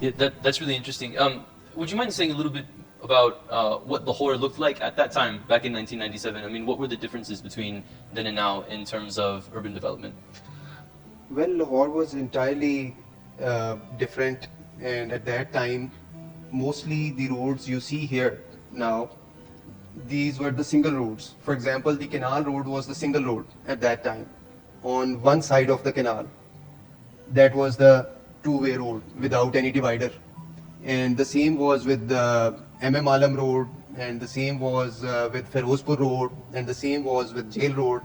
Yeah, that's really interesting. Would you mind saying a little bit about what Lahore looked like at that time, back in 1997? I mean, what were the differences between then and now in terms of urban development? Well, Lahore was entirely different, and at that time, mostly the roads you see here now, these were the single roads. For example, the canal road was the single road at that time. On one side of the canal, that was the two-way road without any divider. And the same was with the MM Alam Road, and the same was with Ferozpur Road, and the same was with Jail Road.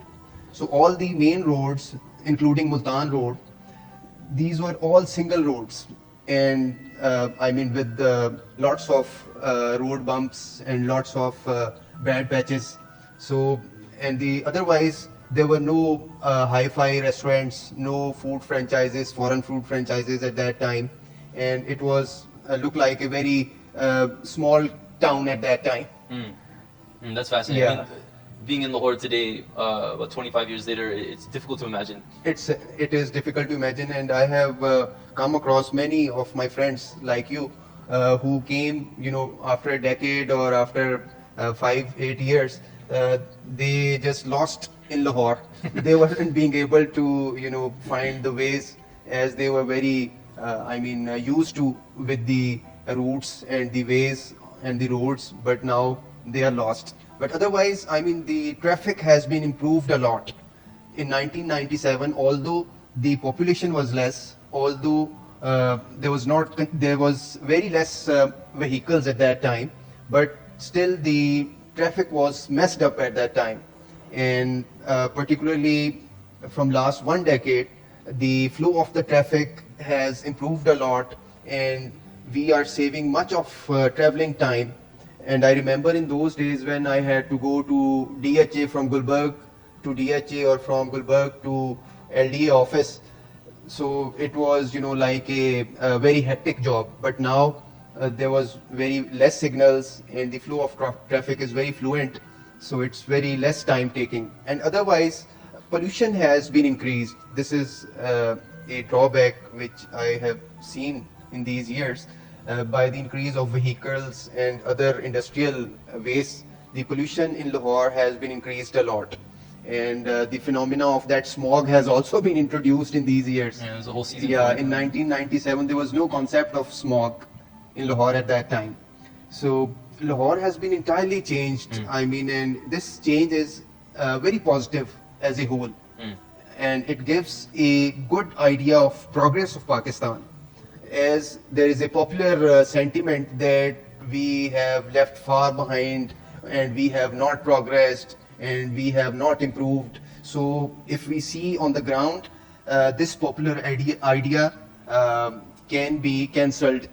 So all the main roads, including Multan Road, these were all single roads, and I mean with lots of road bumps and lots of bad patches. So, and the otherwise there were no hi-fi restaurants, no food franchises, foreign food franchises at that time, and it was looked like a very small town at that time. That's fascinating. I Yeah. mean, being in Lahore today, about 25 years later, it's difficult to imagine. It is difficult to imagine, and I have come across many of my friends like you who came, after a decade or after 5, 8 years. They just lost in Lahore. They weren't being able to, find the ways as they were very, used to with the routes and the ways and the roads, but now they are lost. But otherwise, I mean, the traffic has been improved a lot. In 1997, although the population was less, although there was very less vehicles at that time, but still the traffic was messed up at that time. And particularly from last 1 decade, the flow of the traffic has improved a lot, and we are saving much of traveling time. And I remember in those days when I had to go to DHA from Gulberg to DHA or from Gulberg to LDA office. So it was, like a very hectic job. But now there was very less signals, and the flow of traffic is very fluent. So it's very less time taking. And otherwise, pollution has been increased. This is a drawback which I have seen in these years. By the increase of vehicles and other industrial waste, the pollution in Lahore has been increased a lot. And the phenomena of that smog has also been introduced in these years. Yeah, there's a whole season. Yeah, in 1997, there was no concept of smog in Lahore at that time. So Lahore has been entirely changed. I mean, and this change is very positive as a whole. And it gives a good idea of progress of Pakistan, as there is a popular sentiment that we have left far behind and we have not progressed and we have not improved. So if we see on the ground, this popular idea can be cancelled